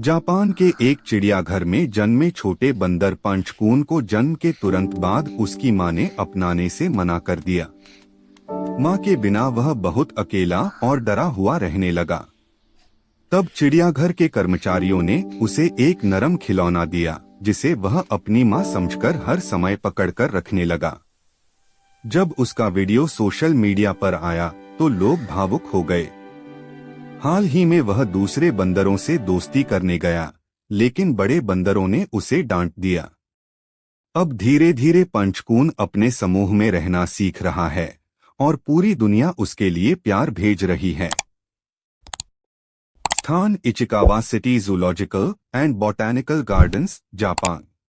Japan के एक चिड़ियाघर में जन्मे छोटे बंदर पंचकून को जन्म के तुरंत बाद उसकी मां ने अपनाने से मना कर दिया। मां के बिना वह बहुत अकेला और डरा हुआ रहने लगा। तब चिड़ियाघर के कर्मचारियों ने उसे एक नरम खिलौना दिया, जिसे वह अपनी मां समझकर हर समय पकड़कर रखने लगा। जब उसका वीडियो सोशल मीडिया पर आया तो लोग भावुक हो गए। हाल ही में वह दूसरे बंदरों से दोस्ती करने गया, लेकिन बड़े बंदरों ने उसे डांट दिया। अब धीरे धीरे पंचकून अपने समूह में रहना सीख रहा है और पूरी दुनिया उसके लिए प्यार भेज रही है। स्थान: Ichikawa city zoological and botanical gardens, Japan.